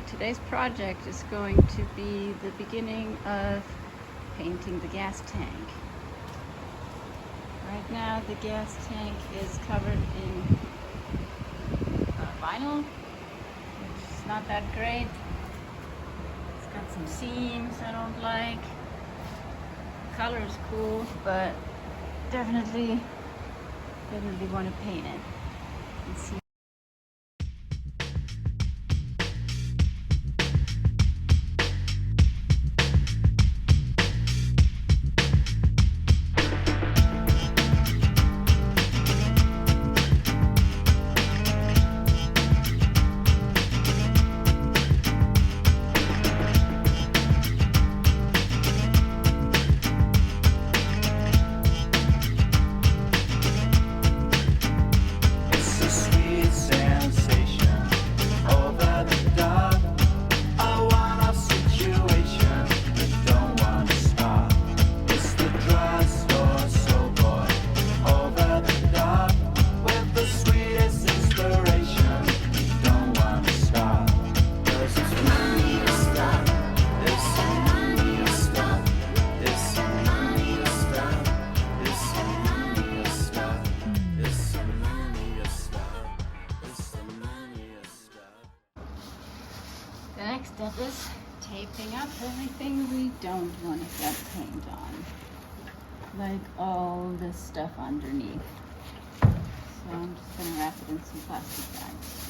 today's project is going to be the beginning of painting the gas tank. Right now the gas tank is covered in vinyl, which is not that great. It's got some seams I don't like. The color is cool, but definitely want to paint it. Let's see. The next step is taping up everything we don't want to get paint on, like all this stuff underneath. So I'm just going to wrap it in some plastic bags.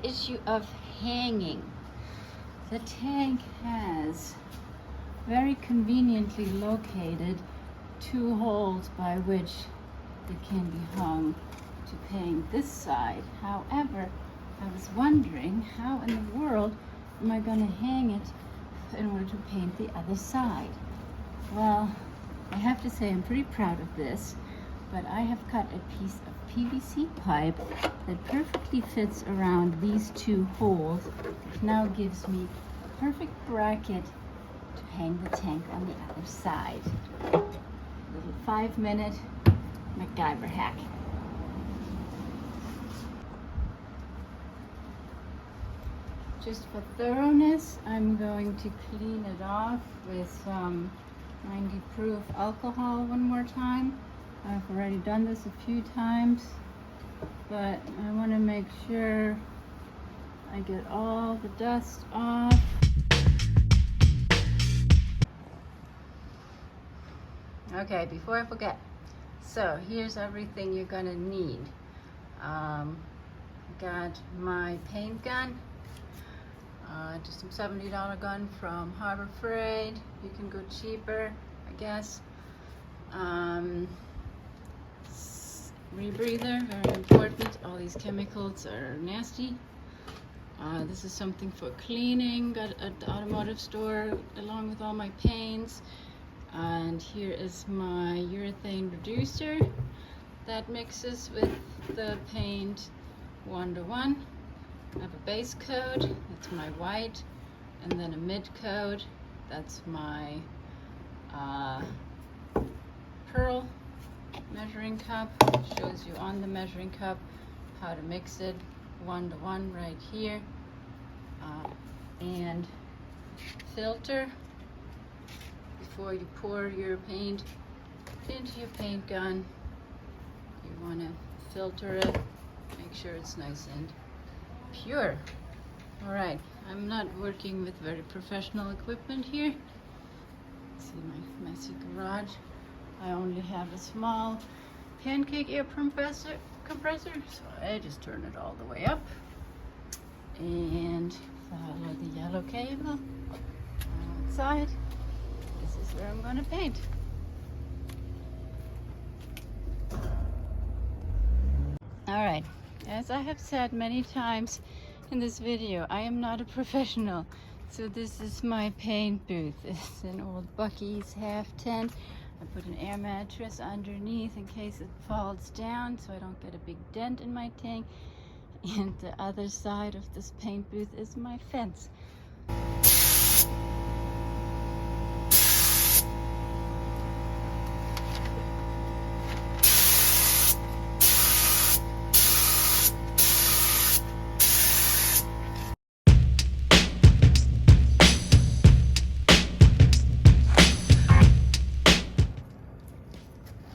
Issue of hanging. The tank has very conveniently located two holes by which it can be hung to paint this side. However, I was wondering how in the world am I going to hang it in order to paint the other side. Well, I have to say I'm pretty proud of this, but I have cut a piece of PVC pipe that perfectly fits around these two holes, which now gives me a perfect bracket to hang the tank on the other side. A little 5-minute MacGyver hack. Just for thoroughness, I'm going to clean it off with some 90 proof alcohol one more time. I've already done this a few times, but I want to make sure I get all the dust off. Okay, before I forget, so here's everything you're gonna need. Got my paint gun, just some $70 gun from Harbor Freight. You can go cheaper, I guess. Rebreather, very important. All these chemicals are nasty. This is something for cleaning, got at the automotive store along with all my paints. And here is my urethane reducer that mixes with the paint 1:1. I have a base coat, that's my white, and then a mid coat, that's my pearl measuring cup. It shows you on the measuring cup how to mix it 1:1 right here. And filter before you pour your paint into your paint gun. You want to filter it, make sure it's nice and pure. All right, I'm not working with very professional equipment here. See my messy garage. I only have a small pancake air compressor, so I just turn it all the way up and follow the yellow cable outside. This is where I'm going to paint. All right, As I have said many times in this video, I am not a professional. So this is my paint booth. It's an old Buc-ee's half tent. I put an air mattress underneath in case it falls down so I don't get a big dent in my tank. And the other side of this paint booth is my fence.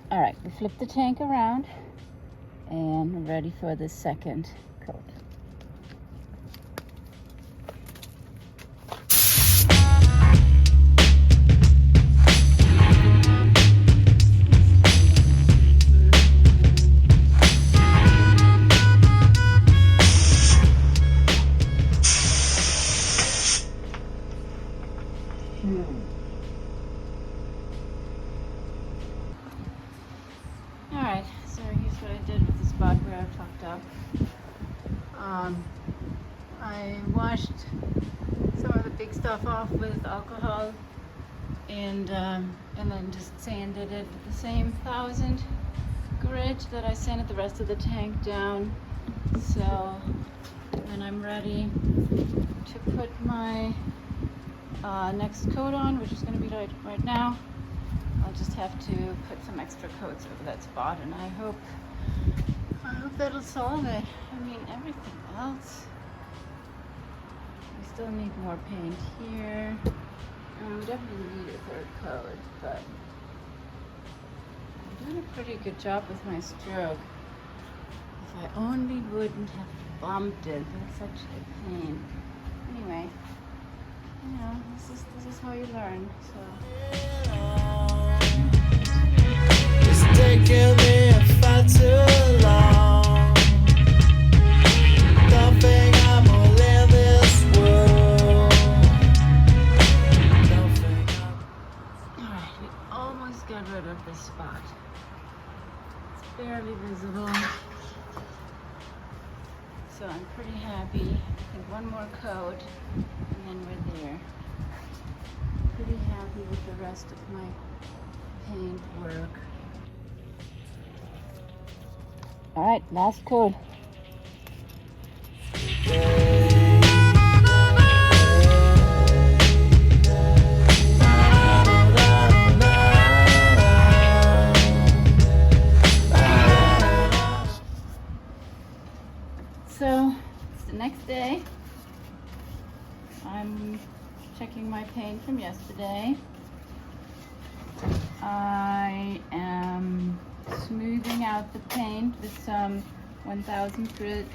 All right, we flip the tank around and we're ready for the second coat. Alright, so here's what I did with the spot where I fucked up. I washed some of the big stuff off with alcohol and then just sanded it with the same 1000 grit that I sanded the rest of the tank down. So then I'm ready to put my next coat on, which is going to be right now. I'll just have to put some extra coats over that spot, and I hope that'll solve it. I mean, everything else, we still need more paint here. We definitely need a third coat, but I'm doing a pretty good job with my stroke. If I only wouldn't have bumped it, that's such a pain. Anyway, you know, this is how you learn. So. It's taking me far too long. Don't think I'm gonna live this world. Don't think Alright, we almost got rid of this spot. It's barely visible. So I'm pretty happy. I think one more coat and then we're there. Pretty happy with the rest of my paint work. All right, last coat. So it's the next day. I'm checking my paint from yesterday. I am smoothing out the paint with some 1000 grit.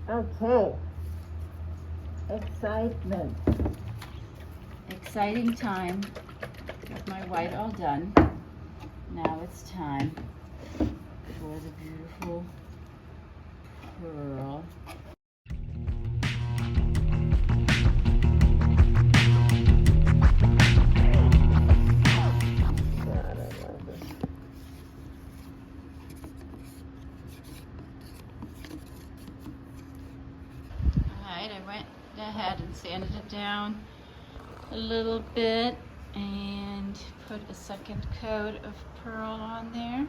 Okay. Excitement. Exciting time. With my white all done. Now it's time for the beautiful pearl. Alright, I went ahead and sanded it down a little bit and put a second coat of pearl on there.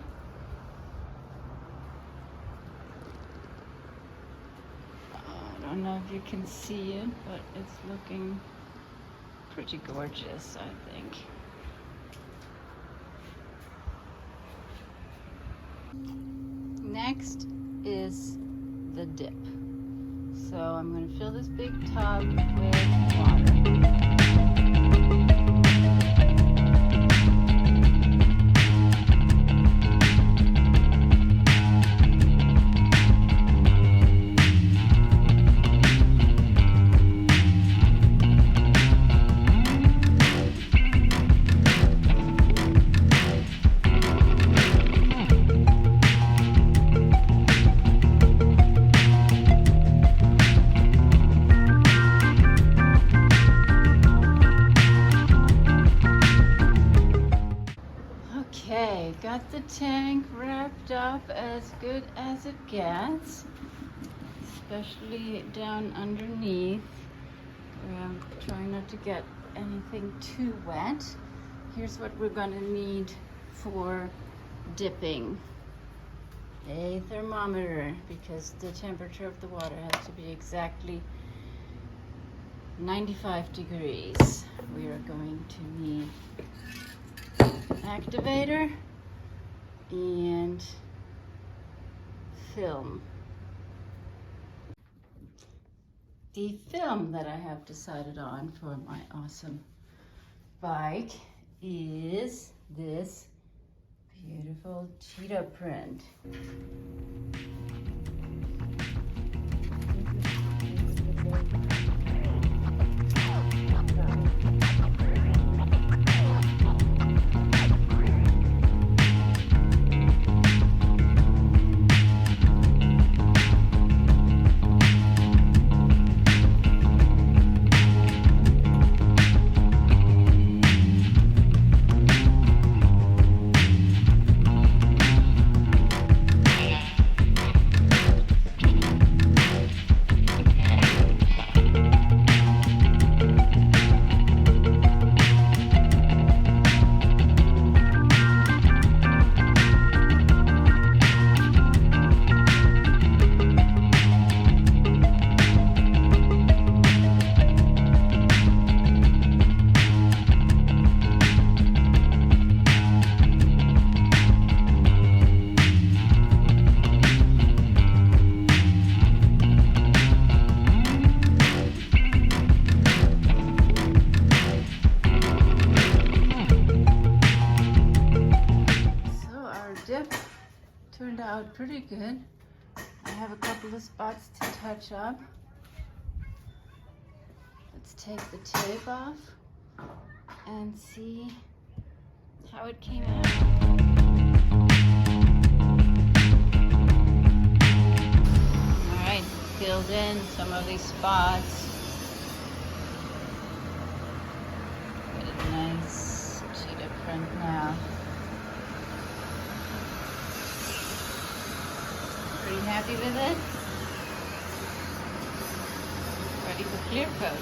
I don't know if you can see it, but it's looking pretty gorgeous, I think. Next is the dip. So I'm going to fill this big tub with water. job as good as it gets, especially down underneath, where I'm trying not to get anything too wet. Here's what we're going to need for dipping. A thermometer, because the temperature of the water has to be exactly 95 degrees. We are going to need activator and film. The film that I have decided on for my awesome bike is this beautiful cheetah print. Turned out pretty good. I have a couple of spots to touch up. Let's take the tape off and see how it came out. Alright, filled in some of these spots. Got a nice cheetah print now. Pretty happy with it? Ready for clear coat.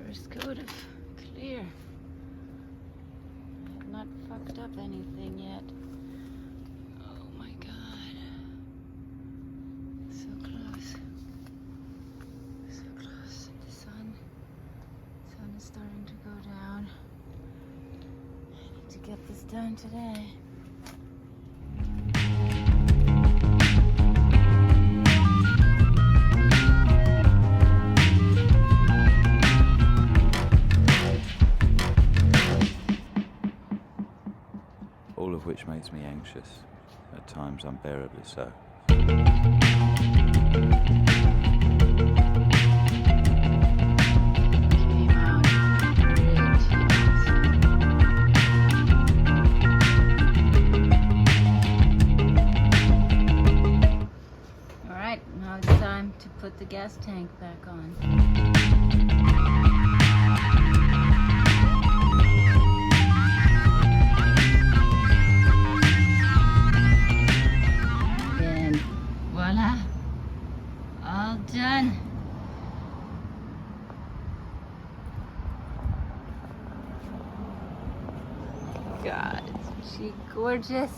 First coat of clear. I have not fucked up anything yet. Oh my god. So close. So close. The sun is starting to go down. I need to get this done today. All of which makes me anxious, at times unbearably so. Alright, now it's time to put the gas tank back on. Voila, all done. God, isn't she gorgeous?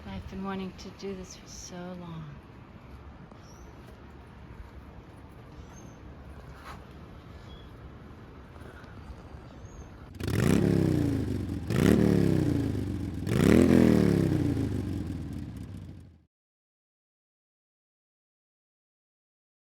I've been wanting to do this for so long.